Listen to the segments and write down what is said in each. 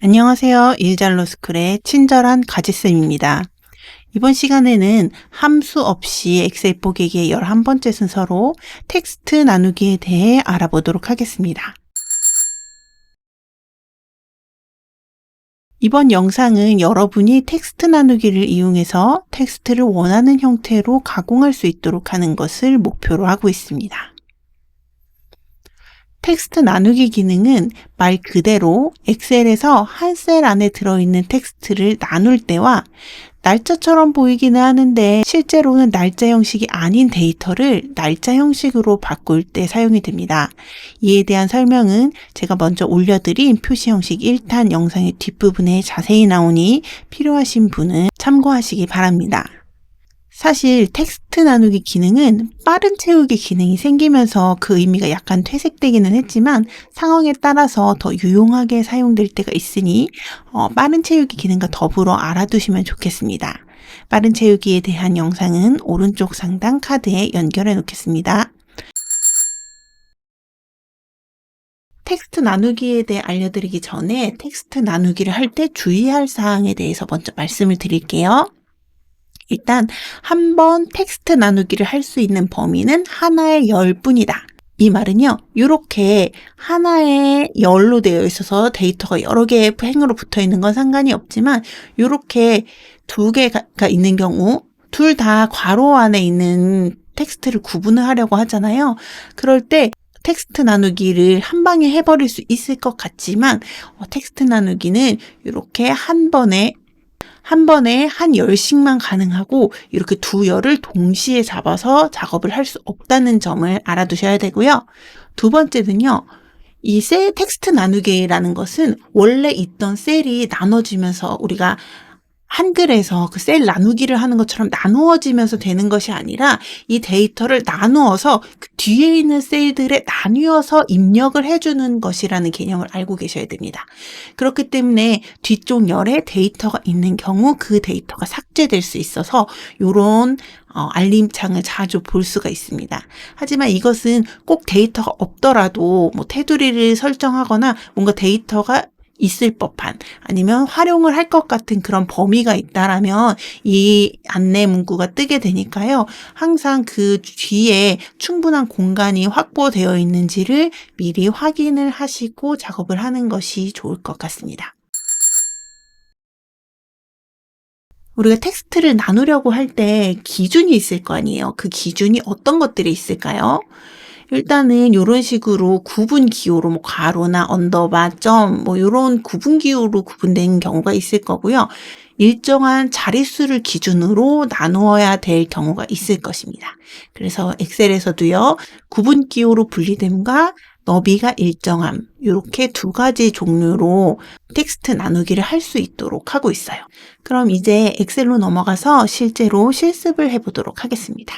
안녕하세요. 일잘로스쿨의 친절한 가지쌤입니다. 이번 시간에는 함수 없이 엑셀 보기의 11번째 순서로 텍스트 나누기에 대해 알아보도록 하겠습니다. 이번 영상은 여러분이 텍스트 나누기를 이용해서 텍스트를 원하는 형태로 가공할 수 있도록 하는 것을 목표로 하고 있습니다. 텍스트 나누기 기능은 말 그대로 엑셀에서 한 셀 안에 들어있는 텍스트를 나눌 때와 날짜처럼 보이기는 하는데 실제로는 날짜 형식이 아닌 데이터를 날짜 형식으로 바꿀 때 사용이 됩니다. 이에 대한 설명은 제가 먼저 올려드린 표시 형식 1탄 영상의 뒷부분에 자세히 나오니 필요하신 분은 참고하시기 바랍니다. 사실 텍스트 나누기 기능은 빠른 채우기 기능이 생기면서 그 의미가 약간 퇴색되기는 했지만 상황에 따라서 더 유용하게 사용될 때가 있으니 빠른 채우기 기능과 더불어 알아두시면 좋겠습니다. 빠른 채우기에 대한 영상은 오른쪽 상단 카드에 연결해 놓겠습니다. 텍스트 나누기에 대해 알려드리기 전에 텍스트 나누기를 할 때 주의할 사항에 대해서 먼저 말씀을 드릴게요. 일단 한 번 텍스트 나누기를 할 수 있는 범위는 하나의 열뿐이다. 이 말은요, 이렇게 하나의 열로 되어 있어서 데이터가 여러 개의 행으로 붙어 있는 건 상관이 없지만 이렇게 두 개가 있는 경우 둘 다 괄호 안에 있는 텍스트를 구분을 하려고 하잖아요. 그럴 때 텍스트 나누기를 한 방에 해버릴 수 있을 것 같지만 텍스트 나누기는 이렇게 한 번에 한 열씩만 가능하고 이렇게 두 열을 동시에 잡아서 작업을 할 수 없다는 점을 알아두셔야 되고요. 두 번째는요. 이 셀 텍스트 나누기라는 것은 원래 있던 셀이 나눠지면서 우리가 한글에서 그 셀 나누기를 하는 것처럼 나누어지면서 되는 것이 아니라 이 데이터를 나누어서 그 뒤에 있는 셀들에 나뉘어서 입력을 해주는 것이라는 개념을 알고 계셔야 됩니다. 그렇기 때문에 뒤쪽 열에 데이터가 있는 경우 그 데이터가 삭제될 수 있어서 이런 알림창을 자주 볼 수가 있습니다. 하지만 이것은 꼭 데이터가 없더라도 테두리를 설정하거나 뭔가 데이터가 있을 법한 아니면 활용을 할 것 같은 그런 범위가 있다라면 이 안내 문구가 뜨게 되니까요. 항상 그 뒤에 충분한 공간이 확보되어 있는지를 미리 확인을 하시고 작업을 하는 것이 좋을 것 같습니다. 우리가 텍스트를 나누려고 할 때 기준이 있을 거 아니에요. 그 기준이 어떤 것들이 있을까요? 일단은 이런 식으로 구분 기호로 괄호나 언더바, 점 이런 구분 기호로 구분된 경우가 있을 거고요. 일정한 자릿수를 기준으로 나누어야 될 경우가 있을 것입니다. 그래서 엑셀에서도요. 구분 기호로 분리됨과 너비가 일정함 이렇게 두 가지 종류로 텍스트 나누기를 할 수 있도록 하고 있어요. 그럼 이제 엑셀로 넘어가서 실제로 실습을 해보도록 하겠습니다.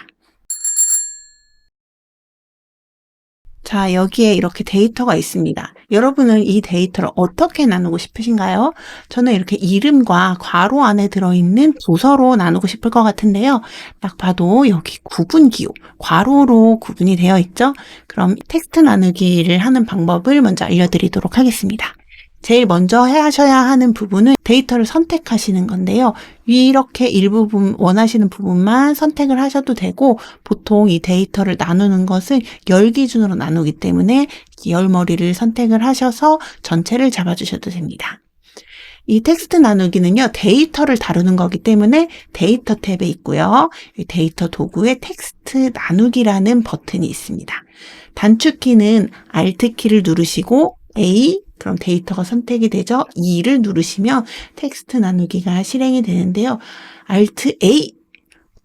자, 여기에 이렇게 데이터가 있습니다. 여러분은 이 데이터를 어떻게 나누고 싶으신가요? 저는 이렇게 이름과 괄호 안에 들어있는 도서로 나누고 싶을 것 같은데요. 딱 봐도 여기 구분 기호, 괄호로 구분이 되어 있죠? 그럼 텍스트 나누기를 하는 방법을 먼저 알려드리도록 하겠습니다. 제일 먼저 하셔야 하는 부분은 데이터를 선택하시는 건데요. 이렇게 일부분 원하시는 부분만 선택을 하셔도 되고 보통 이 데이터를 나누는 것은 열 기준으로 나누기 때문에 열 머리를 선택을 하셔서 전체를 잡아주셔도 됩니다. 이 텍스트 나누기는요. 데이터를 다루는 거기 때문에 데이터 탭에 있고요. 데이터 도구에 텍스트 나누기라는 버튼이 있습니다. 단축키는 Alt키를 누르시고 A 그럼 데이터가 선택이 되죠. 2를 누르시면 텍스트 나누기가 실행이 되는데요. Alt A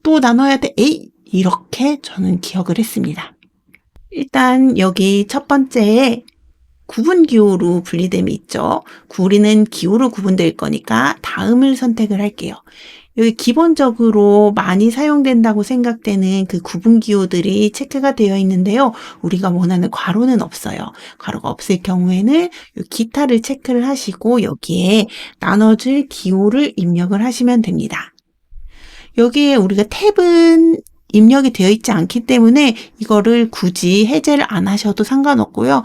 또 나눠야 돼 A 이렇게 저는 기억을 했습니다. 일단 여기 첫 번째에 구분 기호로 분리됨이 있죠. 우리는 기호로 구분될 거니까 다음을 선택을 할게요. 여기 기본적으로 많이 사용된다고 생각되는 그 구분 기호들이 체크가 되어 있는데요. 우리가 원하는 괄호는 없어요. 괄호가 없을 경우에는 기타를 체크를 하시고 여기에 나눠줄 기호를 입력을 하시면 됩니다. 여기에 우리가 탭은 입력이 되어 있지 않기 때문에 이거를 굳이 해제를 안 하셔도 상관없고요.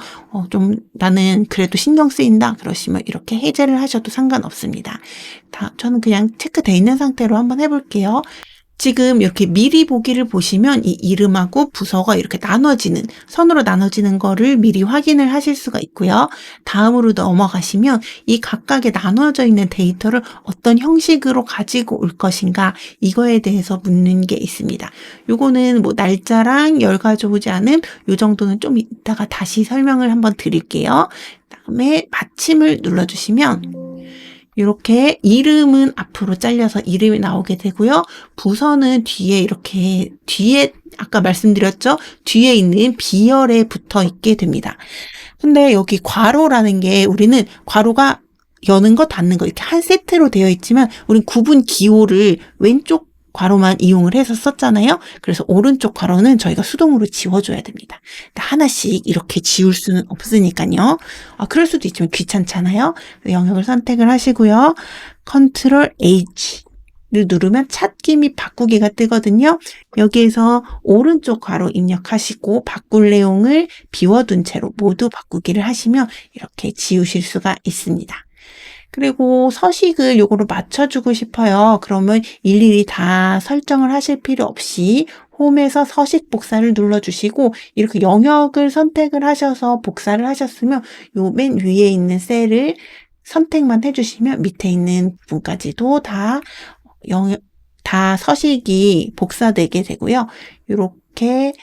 좀 나는 그래도 신경 쓰인다 그러시면 이렇게 해제를 하셔도 상관없습니다. 저는 그냥 체크되어 있는 상태로 한번 해볼게요. 지금 이렇게 미리 보기를 보시면 이 이름하고 부서가 이렇게 나눠지는, 선으로 나눠지는 거를 미리 확인을 하실 수가 있고요. 다음으로 넘어가시면 이 각각에 나눠져 있는 데이터를 어떤 형식으로 가지고 올 것인가, 이거에 대해서 묻는 게 있습니다. 요거는 뭐 날짜랑 열 가져오지 않음, 요 정도는 좀 이따가 다시 설명을 한번 드릴게요. 다음에 마침을 눌러주시면 이렇게 이름은 앞으로 잘려서 이름이 나오게 되고요. 부서는 뒤에 이렇게 아까 말씀드렸죠? 뒤에 있는 비열에 붙어 있게 됩니다. 근데 여기 괄호라는 게 우리는 괄호가 여는 거 닫는 거 이렇게 한 세트로 되어 있지만 우린 구분 기호를 왼쪽 괄호만 이용을 해서 썼잖아요. 그래서 오른쪽 괄호는 저희가 수동으로 지워줘야 됩니다. 하나씩 이렇게 지울 수는 없으니까요. 그럴 수도 있지만 귀찮잖아요. 영역을 선택을 하시고요. 컨트롤 H를 누르면 찾기 및 바꾸기가 뜨거든요. 여기에서 오른쪽 괄호 입력하시고 바꿀 내용을 비워둔 채로 모두 바꾸기를 하시면 이렇게 지우실 수가 있습니다. 그리고 서식을 요거로 맞춰주고 싶어요. 그러면 일일이 다 설정을 하실 필요 없이 홈에서 서식 복사를 눌러주시고 이렇게 영역을 선택을 하셔서 복사를 하셨으면 요 맨 위에 있는 셀을 선택만 해주시면 밑에 있는 부분까지도 다 서식이 복사되게 되고요. 이렇게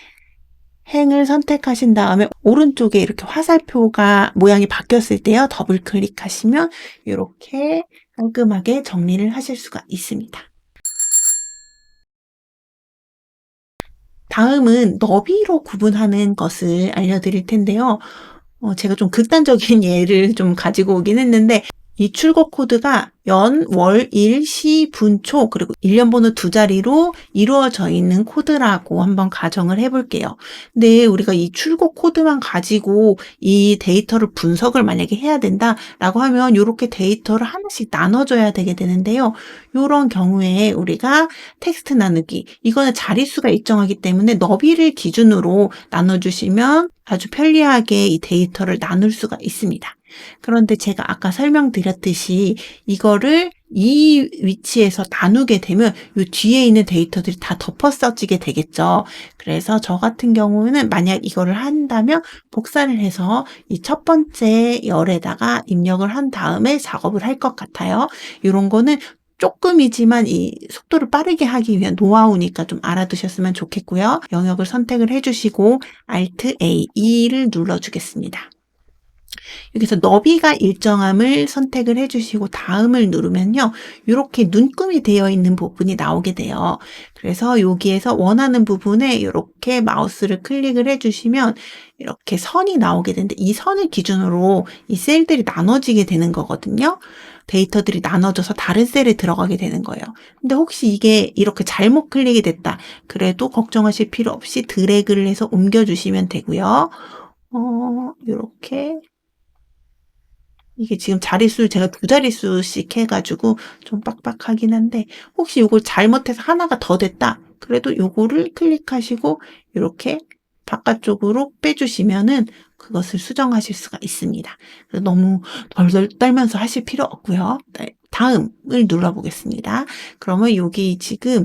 행을 선택하신 다음에 오른쪽에 이렇게 화살표가 모양이 바뀌었을 때요. 더블 클릭하시면 이렇게 깔끔하게 정리를 하실 수가 있습니다. 다음은 너비로 구분하는 것을 알려드릴 텐데요. 제가 좀 극단적인 예를 좀 가지고 오긴 했는데 이 출고 코드가 연, 월, 일, 시, 분, 초 그리고 일련번호 2자리로 이루어져 있는 코드라고 한번 가정을 해볼게요. 근데 우리가 이 출고 코드만 가지고 이 데이터를 분석을 만약에 해야 된다라고 하면 이렇게 데이터를 하나씩 나눠줘야 되게 되는데요. 이런 경우에 우리가 텍스트 나누기, 이거는 자릿수가 일정하기 때문에 너비를 기준으로 나눠주시면 아주 편리하게 이 데이터를 나눌 수가 있습니다. 그런데 제가 아까 설명드렸듯이 이거를 이 위치에서 나누게 되면 이 뒤에 있는 데이터들이 다 덮어 써지게 되겠죠. 그래서 저 같은 경우는 만약 이거를 한다면 복사를 해서 이 첫 번째 열에다가 입력을 한 다음에 작업을 할 것 같아요. 이런 거는 조금이지만 이 속도를 빠르게 하기 위한 노하우니까 좀 알아두셨으면 좋겠고요. 영역을 선택을 해주시고 Alt A를 눌러주겠습니다. 여기서 너비가 일정함을 선택을 해주시고 다음을 누르면요. 이렇게 눈금이 되어 있는 부분이 나오게 돼요. 그래서 여기에서 원하는 부분에 이렇게 마우스를 클릭을 해주시면 이렇게 선이 나오게 되는데 이 선을 기준으로 이 셀들이 나눠지게 되는 거거든요. 데이터들이 나눠져서 다른 셀에 들어가게 되는 거예요. 근데 혹시 이게 이렇게 잘못 클릭이 됐다. 그래도 걱정하실 필요 없이 드래그를 해서 옮겨주시면 되고요. 이렇게 이게 지금 자릿수를 제가 2자릿수씩 해가지고 좀 빡빡하긴 한데 혹시 이걸 잘못해서 하나가 더 됐다. 그래도 요거를 클릭하시고 이렇게 바깥쪽으로 빼주시면은 그것을 수정하실 수가 있습니다. 너무 덜덜 떨면서 하실 필요 없고요. 네, 다음을 눌러보겠습니다. 그러면 여기 지금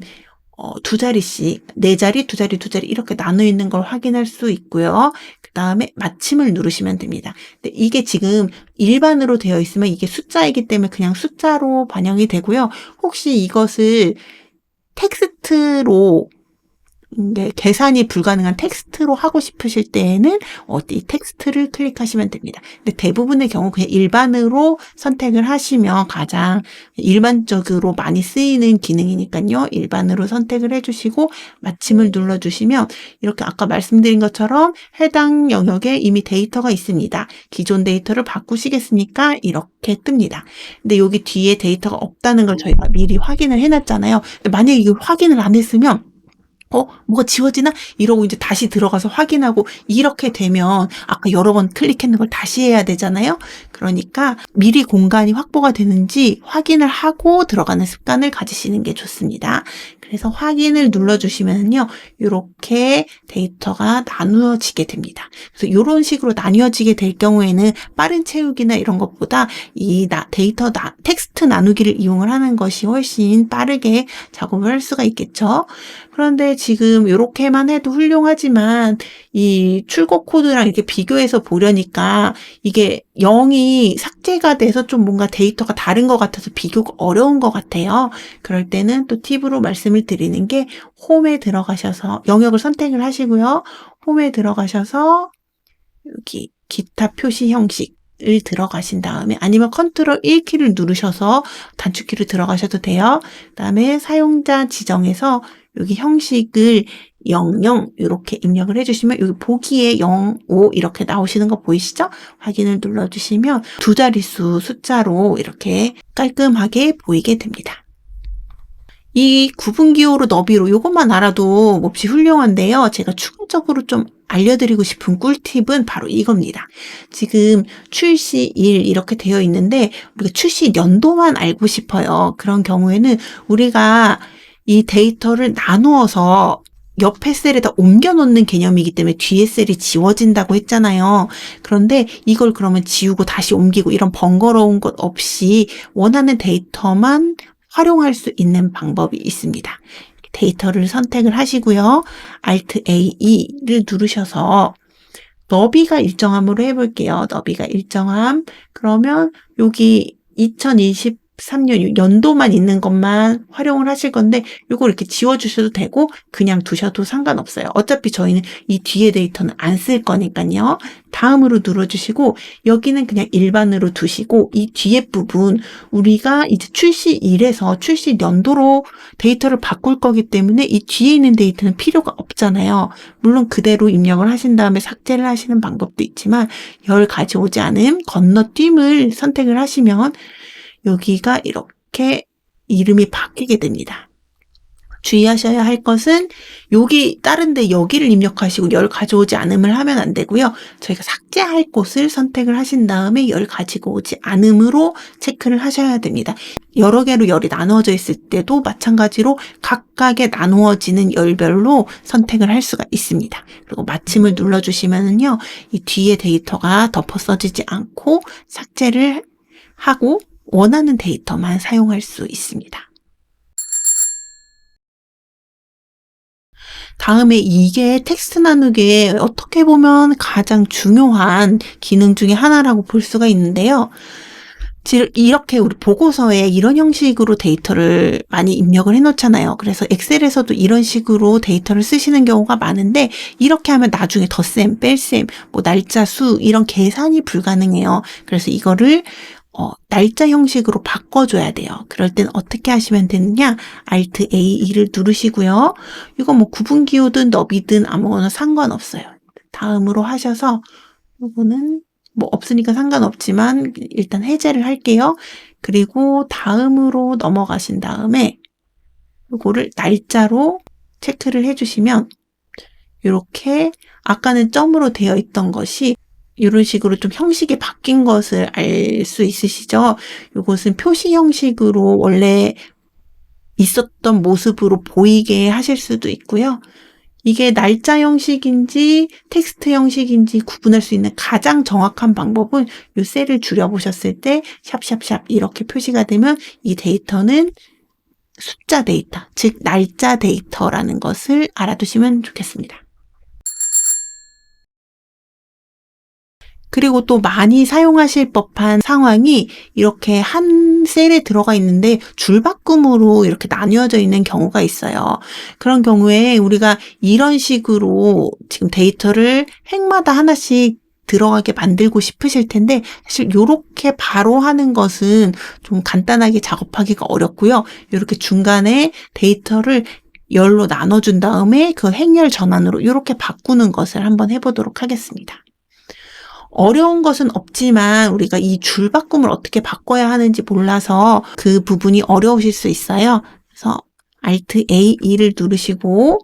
2자리씩 4자리, 2자리, 2자리 이렇게 나눠 있는 걸 확인할 수 있고요. 그 다음에 마침을 누르시면 됩니다. 근데 이게 지금 일반으로 되어 있으면 이게 숫자이기 때문에 그냥 숫자로 반영이 되고요. 혹시 이것을 텍스트로 계산이 불가능한 텍스트로 하고 싶으실 때에는 이 텍스트를 클릭하시면 됩니다. 근데 대부분의 경우 그냥 일반으로 선택을 하시면 가장 일반적으로 많이 쓰이는 기능이니까요. 일반으로 선택을 해주시고 마침을 눌러주시면 이렇게 아까 말씀드린 것처럼 해당 영역에 이미 데이터가 있습니다. 기존 데이터를 바꾸시겠습니까? 이렇게 뜹니다. 근데 여기 뒤에 데이터가 없다는 걸 저희가 미리 확인을 해놨잖아요. 만약에 이걸 확인을 안 했으면 뭐가 지워지나? 이러고 이제 다시 들어가서 확인하고 이렇게 되면 아까 여러 번 클릭했는 걸 다시 해야 되잖아요. 그러니까 미리 공간이 확보가 되는지 확인을 하고 들어가는 습관을 가지시는 게 좋습니다. 그래서 확인을 눌러주시면요, 이렇게 데이터가 나누어지게 됩니다. 그래서 이런 식으로 나뉘어지게 될 경우에는 빠른 채우기나 이런 것보다 이 텍스트 나누기를 이용을 하는 것이 훨씬 빠르게 작업을 할 수가 있겠죠. 그런데 지금 이렇게만 해도 훌륭하지만 이 출력 코드랑 이렇게 비교해서 보려니까 이게 0이 삭제가 돼서 좀 뭔가 데이터가 다른 것 같아서 비교가 어려운 것 같아요. 그럴 때는 또 팁으로 말씀을 드리는 게 홈에 들어가셔서 영역을 선택을 하시고요. 홈에 들어가셔서 여기 기타 표시 형식을 들어가신 다음에 아니면 컨트롤 1키를 누르셔서 단축키를 들어가셔도 돼요. 그다음에 사용자 지정에서 여기 형식을 00 이렇게 입력을 해주시면 여기 보기에 05 이렇게 나오시는 거 보이시죠? 확인을 눌러주시면 두 자릿수 숫자로 이렇게 깔끔하게 보이게 됩니다. 이 구분기호로 너비로 이것만 알아도 몹시 훌륭한데요. 제가 추가적으로 좀 알려드리고 싶은 꿀팁은 바로 이겁니다. 지금 출시일 이렇게 되어 있는데 우리가 출시 연도만 알고 싶어요. 그런 경우에는 우리가 이 데이터를 나누어서 옆에 셀에다 옮겨 놓는 개념이기 때문에 뒤에 셀이 지워진다고 했잖아요. 그런데 이걸 그러면 지우고 다시 옮기고 이런 번거로운 것 없이 원하는 데이터만 활용할 수 있는 방법이 있습니다. 데이터를 선택을 하시고요. Alt A를 누르셔서 너비가 일정함으로 해볼게요. 너비가 일정함. 그러면 여기 2023년 연도만 있는 것만 활용을 하실 건데 이거 이렇게 지워주셔도 되고 그냥 두셔도 상관없어요. 어차피 저희는 이 뒤에 데이터는 안 쓸 거니까요. 다음으로 눌러주시고 여기는 그냥 일반으로 두시고 이 뒤에 부분 우리가 이제 출시일에서 출시 연도로 데이터를 바꿀 거기 때문에 이 뒤에 있는 데이터는 필요가 없잖아요. 물론 그대로 입력을 하신 다음에 삭제를 하시는 방법도 있지만 열 가져오지 않음 건너뛰음을 선택을 하시면 여기가 이렇게 이름이 바뀌게 됩니다. 주의하셔야 할 것은 여기 다른데 여기를 입력하시고 열 가져오지 않음을 하면 안 되고요. 저희가 삭제할 곳을 선택을 하신 다음에 열 가지고 오지 않음으로 체크를 하셔야 됩니다. 여러 개로 열이 나누어져 있을 때도 마찬가지로 각각의 나누어지는 열별로 선택을 할 수가 있습니다. 그리고 마침을 눌러주시면은요, 이 뒤에 데이터가 덮어 써지지 않고 삭제를 하고 원하는 데이터만 사용할 수 있습니다. 다음에 이게 텍스트 나누기에 어떻게 보면 가장 중요한 기능 중에 하나라고 볼 수가 있는데요. 이렇게 우리 보고서에 이런 형식으로 데이터를 많이 입력을 해놓잖아요. 그래서 엑셀에서도 이런 식으로 데이터를 쓰시는 경우가 많은데 이렇게 하면 나중에 덧셈, 뺄셈, 뭐 날짜, 수 이런 계산이 불가능해요. 그래서 이거를 날짜 형식으로 바꿔줘야 돼요. 그럴 땐 어떻게 하시면 되느냐? Alt A2를 누르시고요. 이거 뭐 구분기호든 너비든 아무거나 상관없어요. 다음으로 하셔서 이거는 뭐 없으니까 상관없지만 일단 해제를 할게요. 그리고 다음으로 넘어가신 다음에 이거를 날짜로 체크를 해주시면 이렇게 아까는 점으로 되어 있던 것이 이런 식으로 좀 형식이 바뀐 것을 알 수 있으시죠? 이것은 표시 형식으로 원래 있었던 모습으로 보이게 하실 수도 있고요. 이게 날짜 형식인지 텍스트 형식인지 구분할 수 있는 가장 정확한 방법은 이 셀을 줄여보셨을 때 샵샵샵 이렇게 표시가 되면 이 데이터는 숫자 데이터, 즉 날짜 데이터라는 것을 알아두시면 좋겠습니다. 그리고 또 많이 사용하실 법한 상황이 이렇게 한 셀에 들어가 있는데 줄바꿈으로 이렇게 나뉘어져 있는 경우가 있어요. 그런 경우에 우리가 이런 식으로 지금 데이터를 획마다 하나씩 들어가게 만들고 싶으실 텐데 사실 이렇게 바로 하는 것은 좀 간단하게 작업하기가 어렵고요. 이렇게 중간에 데이터를 열로 나눠준 다음에 그 행렬 전환으로 이렇게 바꾸는 것을 한번 해보도록 하겠습니다. 어려운 것은 없지만 우리가 이 줄바꿈을 어떻게 바꿔야 하는지 몰라서 그 부분이 어려우실 수 있어요. 그래서 Alt A2를 누르시고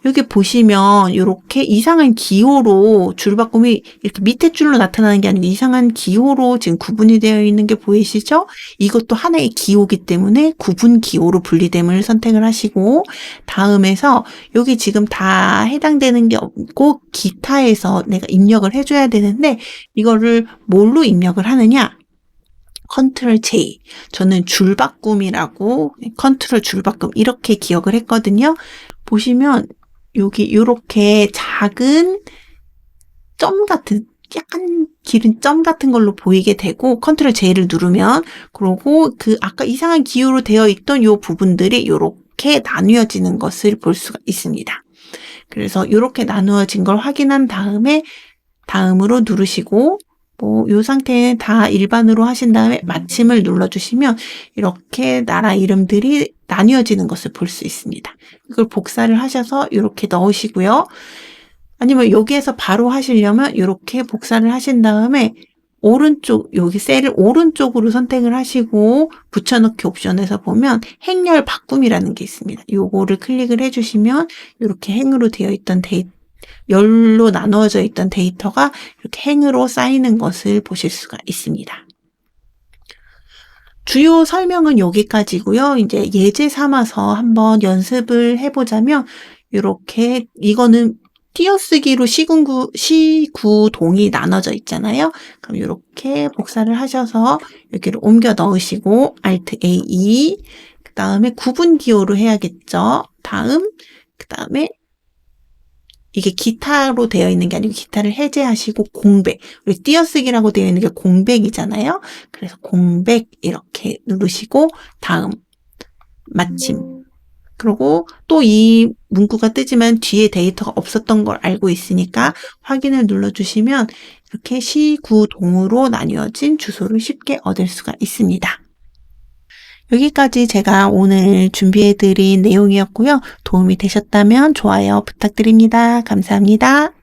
여기 보시면 이렇게 이상한 기호로 줄바꿈이 이렇게 밑에 줄로 나타나는 게 아니고 이상한 기호로 지금 구분이 되어 있는 게 보이시죠? 이것도 하나의 기호기 때문에 구분 기호로 분리됨을 선택을 하시고 다음에서 여기 지금 다 해당되는 게 없고 기타에서 내가 입력을 해줘야 되는데 이거를 뭘로 입력을 하느냐? 컨트롤 J. 저는 줄바꿈이라고 컨트롤 줄바꿈 이렇게 기억을 했거든요. 보시면 여기 이렇게 작은 점 같은 약간 기른 점 같은 걸로 보이게 되고 컨트롤 J를 누르면 그러고 그 아까 이상한 기호로 되어 있던 요 부분들이 이렇게 나뉘어지는 것을 볼 수가 있습니다. 그래서 이렇게 나누어진 걸 확인한 다음에 다음으로 누르시고 요 상태는 다 일반으로 하신 다음에 마침을 눌러주시면 이렇게 나라 이름들이 나뉘어지는 것을 볼 수 있습니다. 이걸 복사를 하셔서 이렇게 넣으시고요. 아니면 여기에서 바로 하시려면 이렇게 복사를 하신 다음에 오른쪽 여기 셀을 오른쪽으로 선택을 하시고 붙여넣기 옵션에서 보면 행렬 바꿈이라는 게 있습니다. 요거를 클릭을 해주시면 이렇게 행으로 되어 있던 열로 나누어져 있던 데이터가 이렇게 행으로 쌓이는 것을 보실 수가 있습니다. 주요 설명은 여기까지고요. 이제 예제 삼아서 한번 연습을 해보자면 이렇게 이거는 띄어쓰기로 시구동이 나눠져 있잖아요. 그럼 이렇게 복사를 하셔서 여기를 옮겨 넣으시고 Alt A2 그 다음에 구분 기호로 해야겠죠. 그 다음에 이게 기타로 되어 있는 게 아니고 기타를 해제하시고 공백. 우리 띄어쓰기라고 되어 있는 게 공백이잖아요. 그래서 공백 이렇게 누르시고 다음 마침. 그리고 또 이 문구가 뜨지만 뒤에 데이터가 없었던 걸 알고 있으니까 확인을 눌러주시면 이렇게 시구동으로 나뉘어진 주소를 쉽게 얻을 수가 있습니다. 여기까지 제가 오늘 준비해드린 내용이었고요. 도움이 되셨다면 좋아요 부탁드립니다. 감사합니다.